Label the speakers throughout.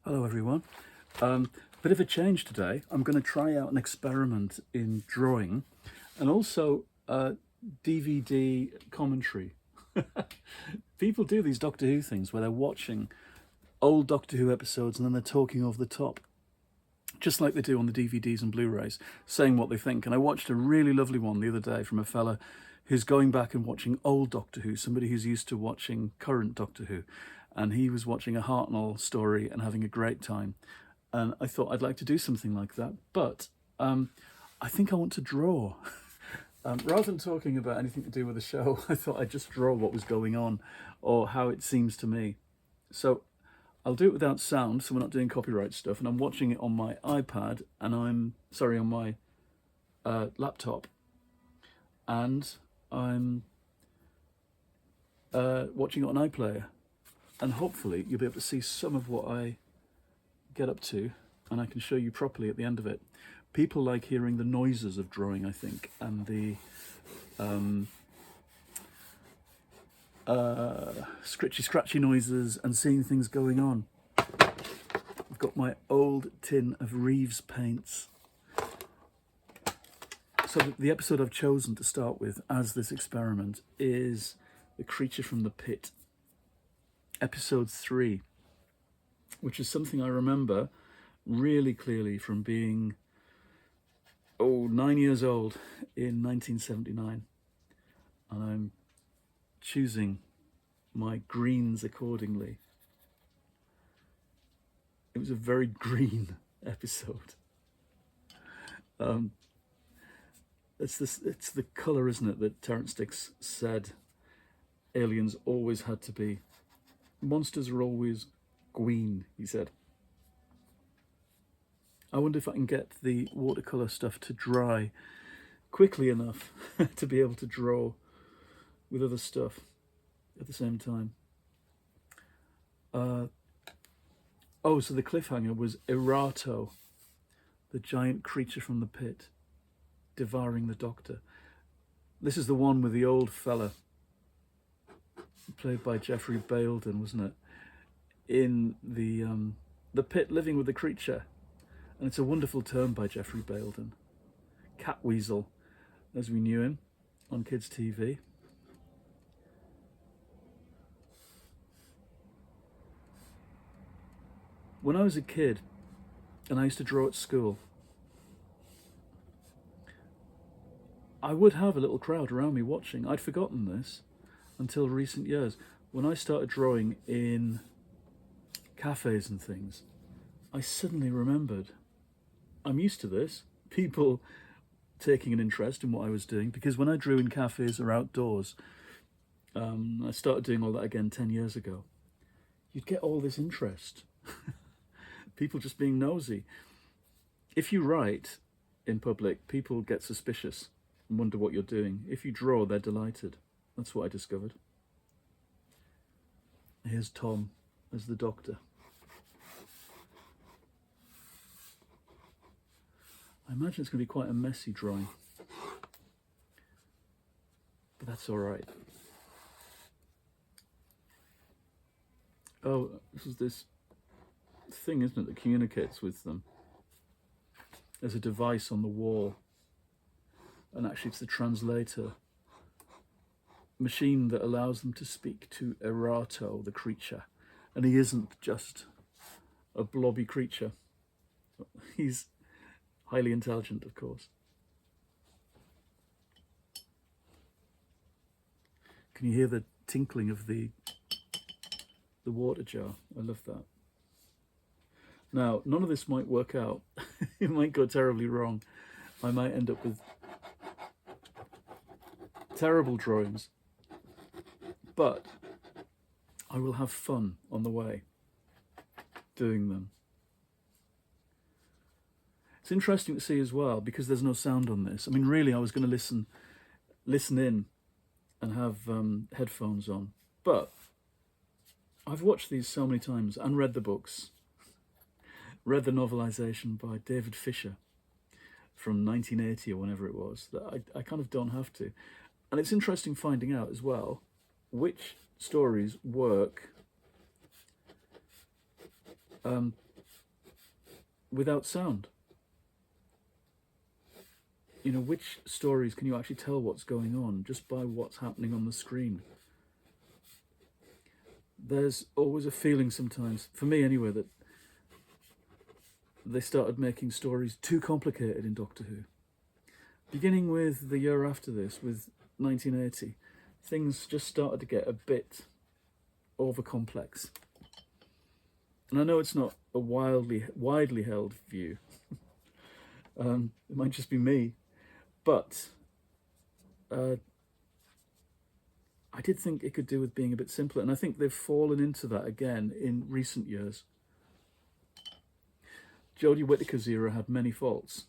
Speaker 1: Hello everyone. Bit of a change today. I'm going to try out an experiment in drawing and also DVD commentary. People do these Doctor Who things where they're watching old Doctor Who episodes and then they're talking over the top, just like they do on the DVDs and Blu-rays, saying what they think. And I watched a really lovely one the other day from a fella who's going back and watching old Doctor Who, somebody who's used to watching current Doctor Who. And he was watching a Hartnell story and having a great time. And I thought I'd like to do something like that. But I think I want to draw. Rather than talking about anything to do with the show, I thought I'd just draw what was going on or how it seems to me. So I'll do it without sound, so we're not doing copyright stuff. And I'm watching it on my iPad and on my laptop. And I'm watching it on iPlayer. And hopefully you'll be able to see some of what I get up to, and I can show you properly at the end of it. People like hearing the noises of drawing, I think, and the scratchy noises and seeing things going on. I've got my old tin of Reeves paints. So the episode I've chosen to start with as this experiment is The Creature from the Pit. Episode 3, which is something I remember really clearly from being 9 years old in 1979, and I'm choosing my greens accordingly. It was a very green episode. It's the colour, isn't it, that Terrence Dicks said aliens always had to be. Monsters are always green, he said. I wonder if I can get the watercolour stuff to dry quickly enough to be able to draw with other stuff at the same time. So the cliffhanger was Erato, the giant creature from the pit, devouring the Doctor. This is the one with the old fella, played by Jeffrey Bayldon, wasn't it? In the pit, living with the creature. And it's a wonderful term by Jeffrey Bayldon. Catweasel, as we knew him on kids' TV. When I was a kid, and I used to draw at school, I would have a little crowd around me watching. I'd forgotten this until recent years. When I started drawing in cafes and things, I suddenly remembered, I'm used to this, people taking an interest in what I was doing, because when I drew in cafes or outdoors, I started doing all that again 10 years ago, you'd get all this interest. People just being nosy. If you write in public, people get suspicious and wonder what you're doing. If you draw, they're delighted. That's what I discovered. Here's Tom as the Doctor. I imagine it's going to be quite a messy drawing, but that's all right. Oh, this is this thing, isn't it, that communicates with them. There's a device on the wall, and actually it's the translator machine that allows them to speak to Erato, the creature. And he isn't just a blobby creature. He's highly intelligent, of course. Can you hear the tinkling of the water jar? I love that. Now, none of this might work out. It might go terribly wrong. I might end up with terrible drawings. But I will have fun on the way doing them. It's interesting to see as well, because there's no sound on this. I mean, really, I was going to listen in and have headphones on. But I've watched these so many times and read the books. Read the novelization by David Fisher from 1980 or whenever it was, that I kind of don't have to. And it's interesting finding out as well which stories work without sound. You know, which stories can you actually tell what's going on just by what's happening on the screen? There's always a feeling sometimes, for me anyway, that they started making stories too complicated in Doctor Who. Beginning with the year after this, with 1980, things just started to get a bit over complex. And I know it's not a widely held view. It might just be me, but I did think it could do with being a bit simpler, and I think they've fallen into that again in recent years. Jodie Whittaker's era had many faults,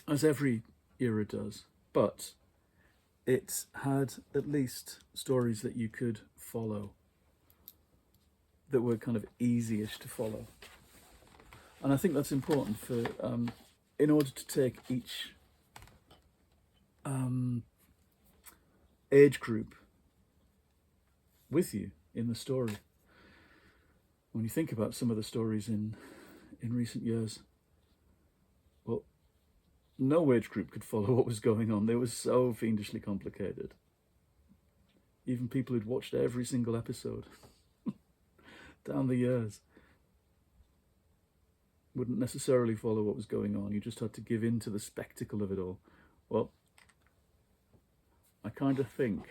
Speaker 1: as every era does, but it had at least stories that you could follow, that were kind of easy-ish to follow. And I think that's important for, in order to take each age group with you in the story. When you think about some of the stories in recent years, well, no age group could follow what was going on. They were so fiendishly complicated. Even people who'd watched every single episode down the years wouldn't necessarily follow what was going on. You just had to give in to the spectacle of it all. Well, I kind of think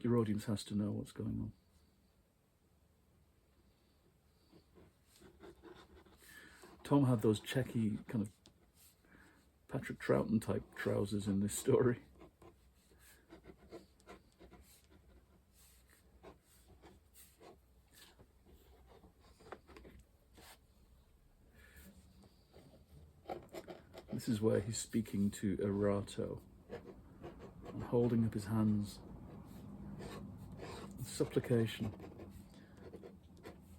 Speaker 1: your audience has to know what's going on. Tom had those checky kind of Patrick Troughton type trousers in this story. This is where he's speaking to Erato and holding up his hands in supplication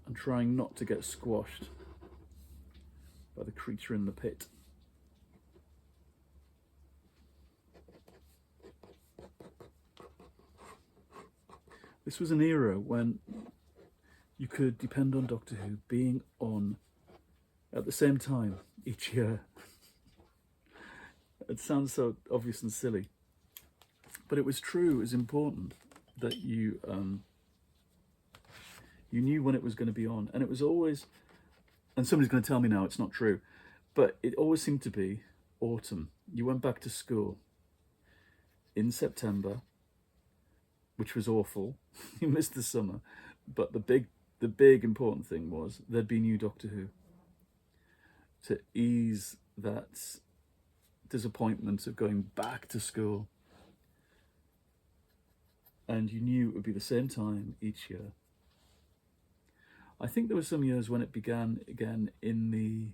Speaker 1: and trying not to get squashed by the creature in the pit. This was an era when you could depend on Doctor Who being on at the same time each year. It sounds so obvious and silly, but it was true. It was important that you knew when it was going to be on, and it was always, and somebody's going to tell me now it's not true, but it always seemed to be autumn. You went back to school in September, which was awful. You missed the summer, but the big important thing was there'd be new Doctor Who to ease that disappointment of going back to school. And you knew it would be the same time each year. I think there were some years when it began again in the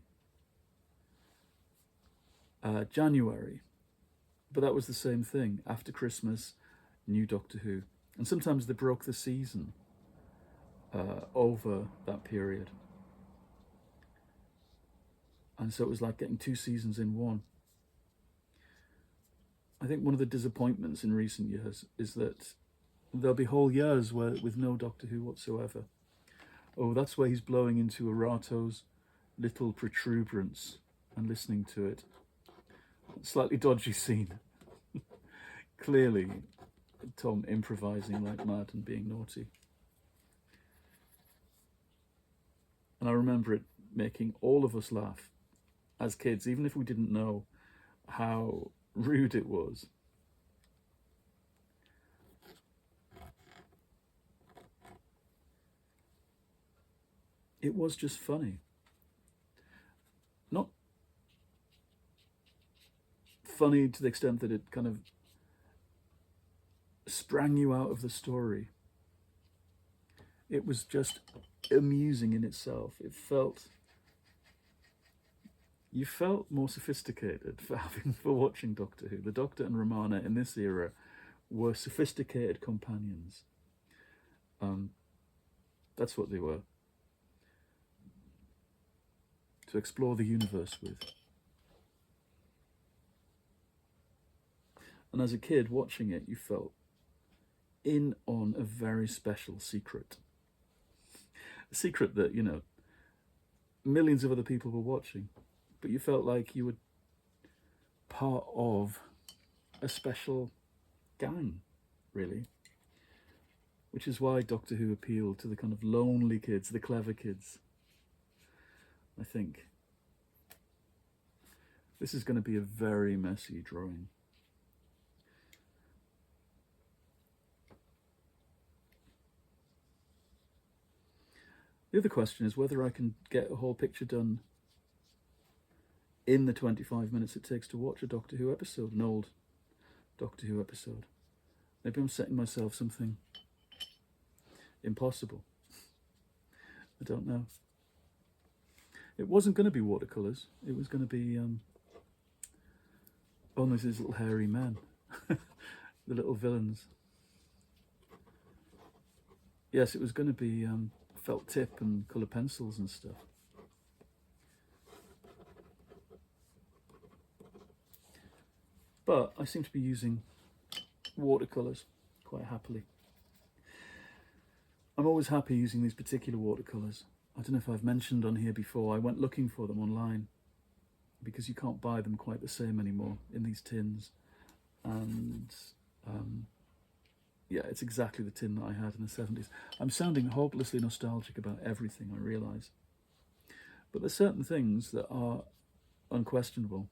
Speaker 1: January, but that was the same thing. After Christmas, new Doctor Who. And sometimes they broke the season over that period. And so it was like getting 2 seasons in one. I think one of the disappointments in recent years is that there'll be whole years with no Doctor Who whatsoever. Oh, that's where he's blowing into Erato's little protuberance and listening to it. Slightly dodgy scene. Clearly, Tom improvising like mad and being naughty. And I remember it making all of us laugh as kids, even if we didn't know how rude it was. It was just funny. Not funny to the extent that it kind of sprang you out of the story. It was just amusing in itself. You felt more sophisticated for watching Doctor Who. The Doctor and Romana in this era were sophisticated companions. That's what they were. To explore the universe with. And as a kid watching it, you felt in on a very special secret. A secret that, you know, millions of other people were watching, but you felt like you were part of a special gang, really. Which is why Doctor Who appealed to the kind of lonely kids, the clever kids, I think. This is going to be a very messy drawing. The other question is whether I can get a whole picture done in the 25 minutes it takes to watch a Doctor Who episode, an old Doctor Who episode. Maybe I'm setting myself something impossible. I don't know. It wasn't going to be watercolours. It was going to be only these little hairy men, the little villains. Yes, it was going to be felt tip and colour pencils and stuff. But I seem to be using watercolours quite happily. I'm always happy using these particular watercolours. I don't know if I've mentioned on here before, I went looking for them online because you can't buy them quite the same anymore in these tins. And yeah, it's exactly the tin that I had in the 70s. I'm sounding hopelessly nostalgic about everything, I realise. But there's certain things that are unquestionable,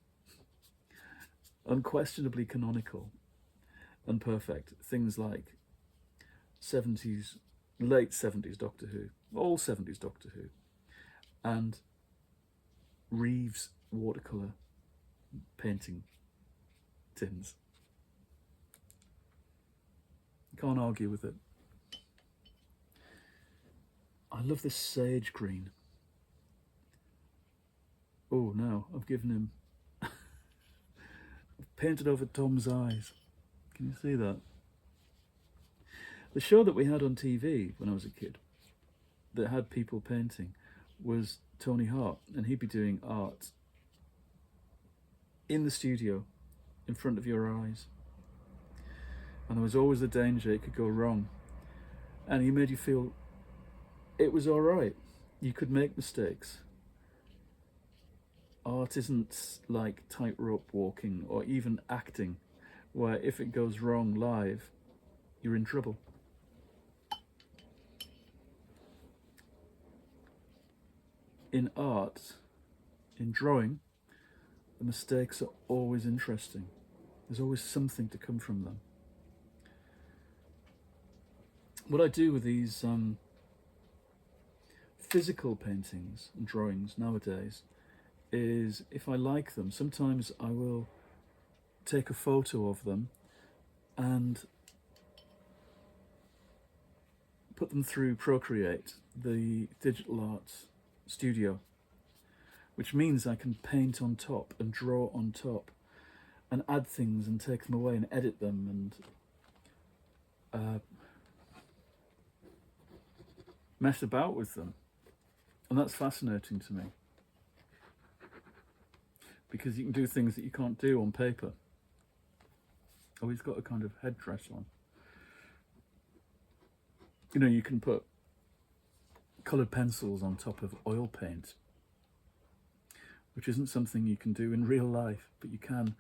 Speaker 1: unquestionably canonical and perfect. Things like 70s, late 70s Doctor Who, all 70s Doctor Who, and Reeves watercolour painting tins. You can't argue with it. I love this sage green. Oh no, I've given him... I've painted over Tom's eyes. Can you see that? The show that we had on TV when I was a kid that had people painting was Tony Hart, and he'd be doing art in the studio in front of your eyes. And there was always the danger it could go wrong. And he made you feel it was all right. You could make mistakes. Art isn't like tightrope walking or even acting, where if it goes wrong live, you're in trouble. In art, in drawing, the mistakes are always interesting. There's always something to come from them. What I do with these physical paintings and drawings nowadays is, if I like them, sometimes I will take a photo of them and put them through Procreate, the digital arts studio, which means I can paint on top and draw on top and add things and take them away and edit them and mess about with them. And that's fascinating to me, because you can do things that you can't do on paper. Oh, he's got a kind of headdress on. You know, you can put coloured pencils on top of oil paint, which isn't something you can do in real life, but you can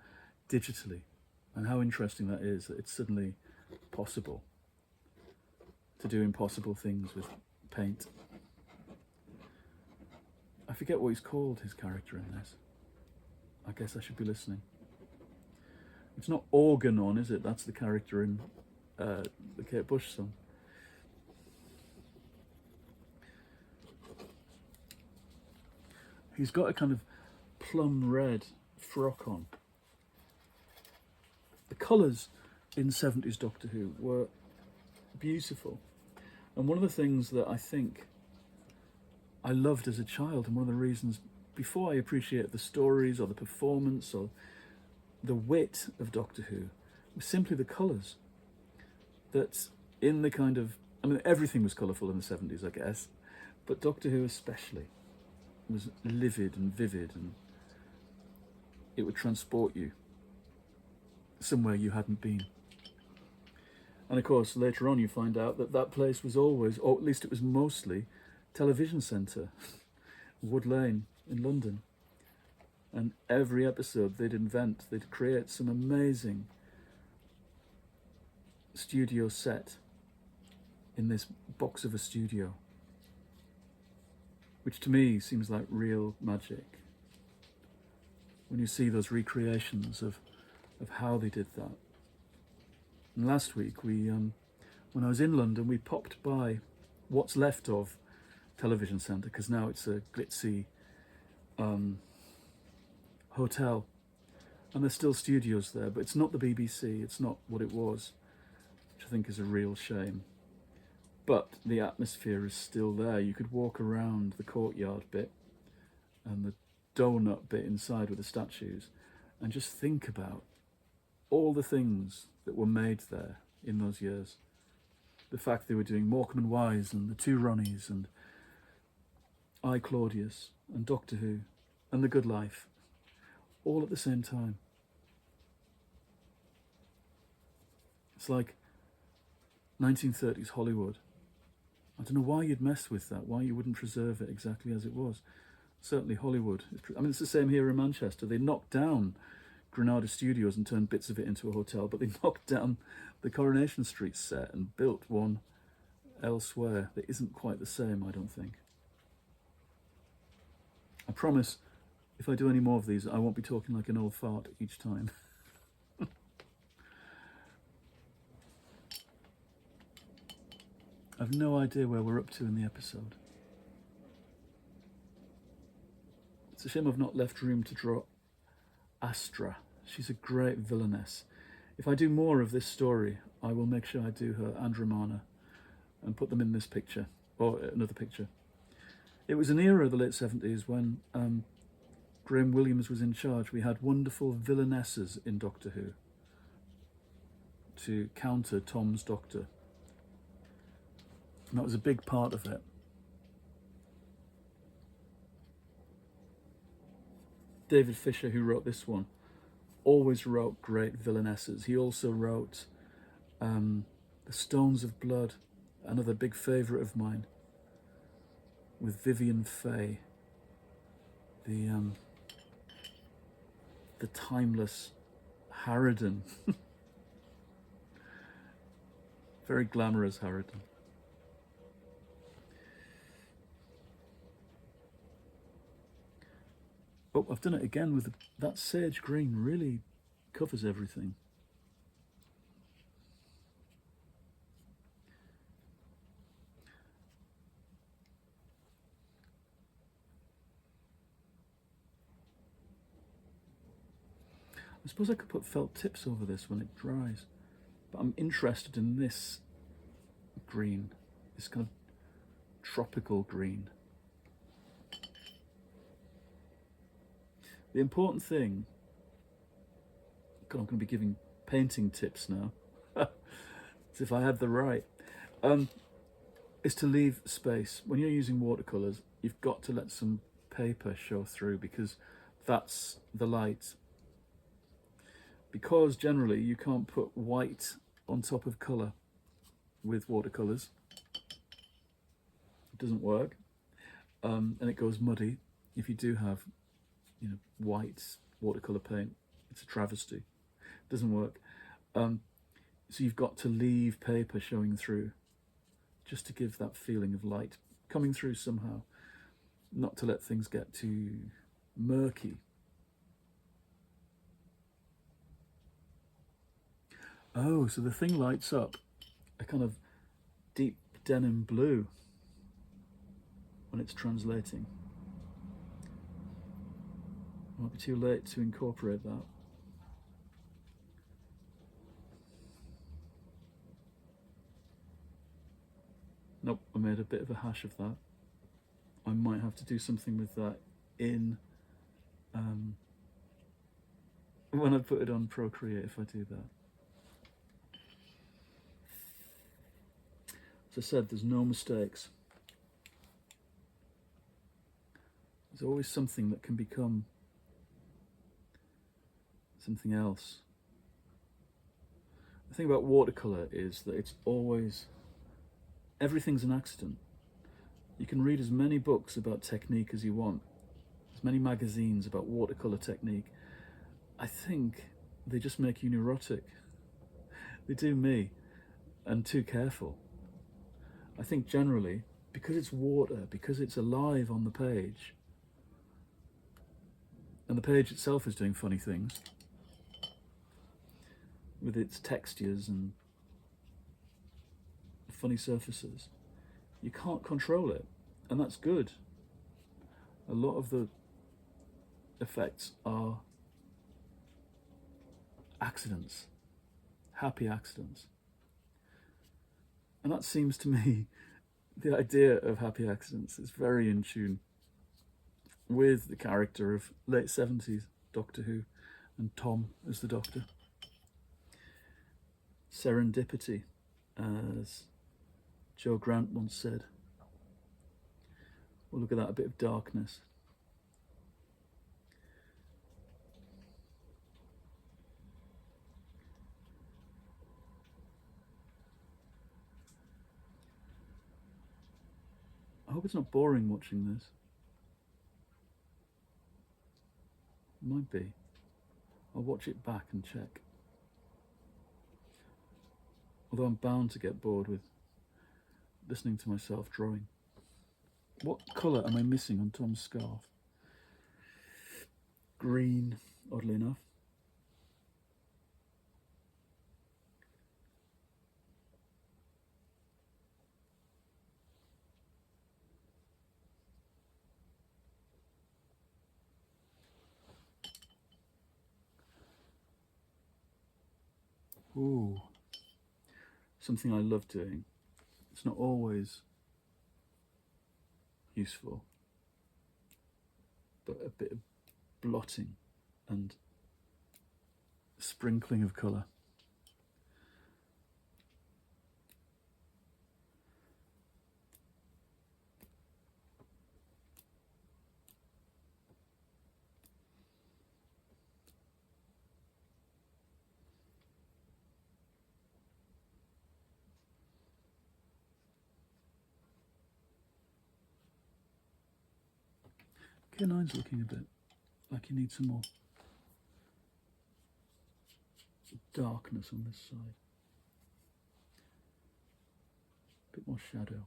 Speaker 1: digitally. And how interesting that is, that it's suddenly possible to do impossible things with paint. I forget what he's called, his character in this. I guess I should be listening. It's not Organon, is it? That's the character in the Kate Bush song. He's got a kind of plum red frock on. The colours in 70s Doctor Who were beautiful. And one of the things that I think I loved as a child, and one of the reasons before I appreciated the stories or the performance or the wit of Doctor Who, was simply the colours. That in the kind of, I mean, everything was colourful in the 70s, I guess, but Doctor Who especially was livid and vivid, and it would transport you somewhere you hadn't been. And of course, later on you find out that that place was always, or at least it was mostly, television centre, Wood Lane in London. And every episode they'd create some amazing studio set in this box of a studio, which to me seems like real magic. When you see those recreations of how they did that. And last week, when I was in London, we popped by what's left of Television Centre, because now it's a glitzy hotel, and there's still studios there, but it's not the BBC, it's not what it was, which I think is a real shame. But the atmosphere is still there. You could walk around the courtyard bit and the donut bit inside with the statues and just think about all the things that were made there in those years. The fact they were doing Morecambe and Wise and the Two Ronnies and I, Claudius and Doctor Who and The Good Life, all at the same time. It's like 1930s Hollywood. I don't know why you'd mess with that, why you wouldn't preserve it exactly as it was. Certainly Hollywood. I mean, it's the same here in Manchester. They knocked down Granada Studios and turned bits of it into a hotel, but they knocked down the Coronation Street set and built one elsewhere that isn't quite the same, I don't think. I promise, if I do any more of these, I won't be talking like an old fart each time. I've no idea where we're up to in the episode. It's a shame I've not left room to draw Astra. She's a great villainess. If I do more of this story, I will make sure I do her and Romana and put them in this picture, or another picture. It was an era of the late 70s when Graham Williams was in charge. We had wonderful villainesses in Doctor Who to counter Tom's Doctor. And that was a big part of it. David Fisher, who wrote this one, always wrote great villainesses. He also wrote The Stones of Blood, another big favourite of mine, with Vivian Fay, the timeless Harridan. Very glamorous Harridan. Oh, I've done it again with that sage green, really covers everything. I suppose I could put felt tips over this when it dries, but I'm interested in this green, this kind of tropical green. The important thing, God, I'm going to be giving painting tips now, as if I had the right, is to leave space. When you're using watercolours, you've got to let some paper show through, because that's the light. Because generally you can't put white on top of colour with watercolours. It doesn't work, and it goes muddy. If you do have white watercolour paint, it's a travesty. It doesn't work. So you've got to leave paper showing through, just to give that feeling of light coming through somehow, not to let things get too murky. Oh, so the thing lights up a kind of deep denim blue when it's translating. Might be too late to incorporate that. Nope, I made a bit of a hash of that. I might have to do something with that in when I put it on Procreate, if I do that. As I said, there's no mistakes. There's always something that can become something else. The thing about watercolour is that it's always, everything's an accident. You can read as many books about technique as you want, as many magazines about watercolour technique. I think they just make you neurotic. They do me, and too careful. I think generally, because it's water, because it's alive on the page, and the page itself is doing funny things with its textures and funny surfaces, you can't control it, and that's good. A lot of the effects are accidents, happy accidents. And that seems to me, the idea of happy accidents is very in tune with the character of late 70s Doctor Who and Tom as the Doctor. Serendipity, as Joe Grant once said. Well, look at that, a bit of darkness. I hope it's not boring watching this. It might be. I'll watch it back and check. Although I'm bound to get bored with listening to myself drawing. What colour am I missing on Tom's scarf? Green, oddly enough. Ooh, something I love doing. It's not always useful, but a bit of blotting and sprinkling of colour. K9's looking a bit like you need some more darkness on this side. A bit more shadow.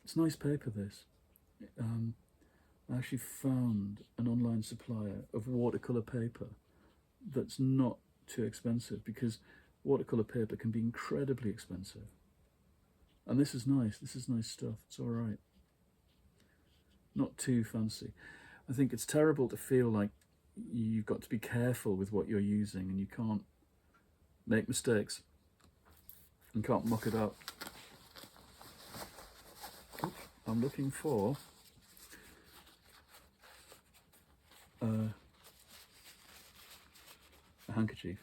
Speaker 1: It's nice paper, this. I actually found an online supplier of watercolour paper that's not too expensive, because watercolour paper can be incredibly expensive. And this is nice stuff, it's alright. Not too fancy. I think it's terrible to feel like you've got to be careful with what you're using and you can't make mistakes and can't muck it up. Oops, I'm looking for a handkerchief,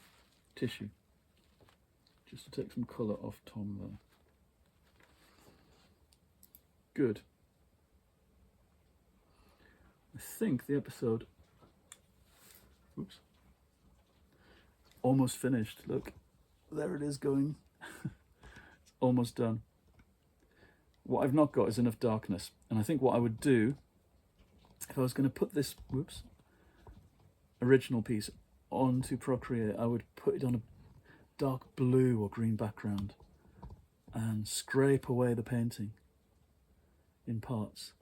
Speaker 1: tissue, just to take some colour off Tom there. Good. I think the episode, oops, almost finished. Look, there it is going. It's almost done. What I've not got is enough darkness, and I think what I would do, if I was going to put this, whoops, original piece onto Procreate, I would put it on a dark blue or green background and scrape away the painting in parts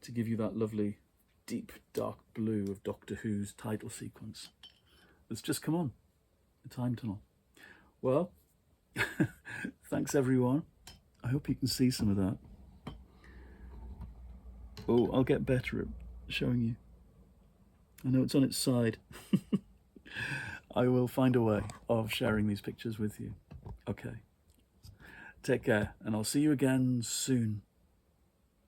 Speaker 1: to give you that lovely deep dark blue of Doctor Who's title sequence that's just come on, the time tunnel. Well, thanks everyone. I hope you can see some of that. Oh, I'll get better at showing you. I know it's on its side. I will find a way of sharing these pictures with you. Okay. Take care, and I'll see you again soon.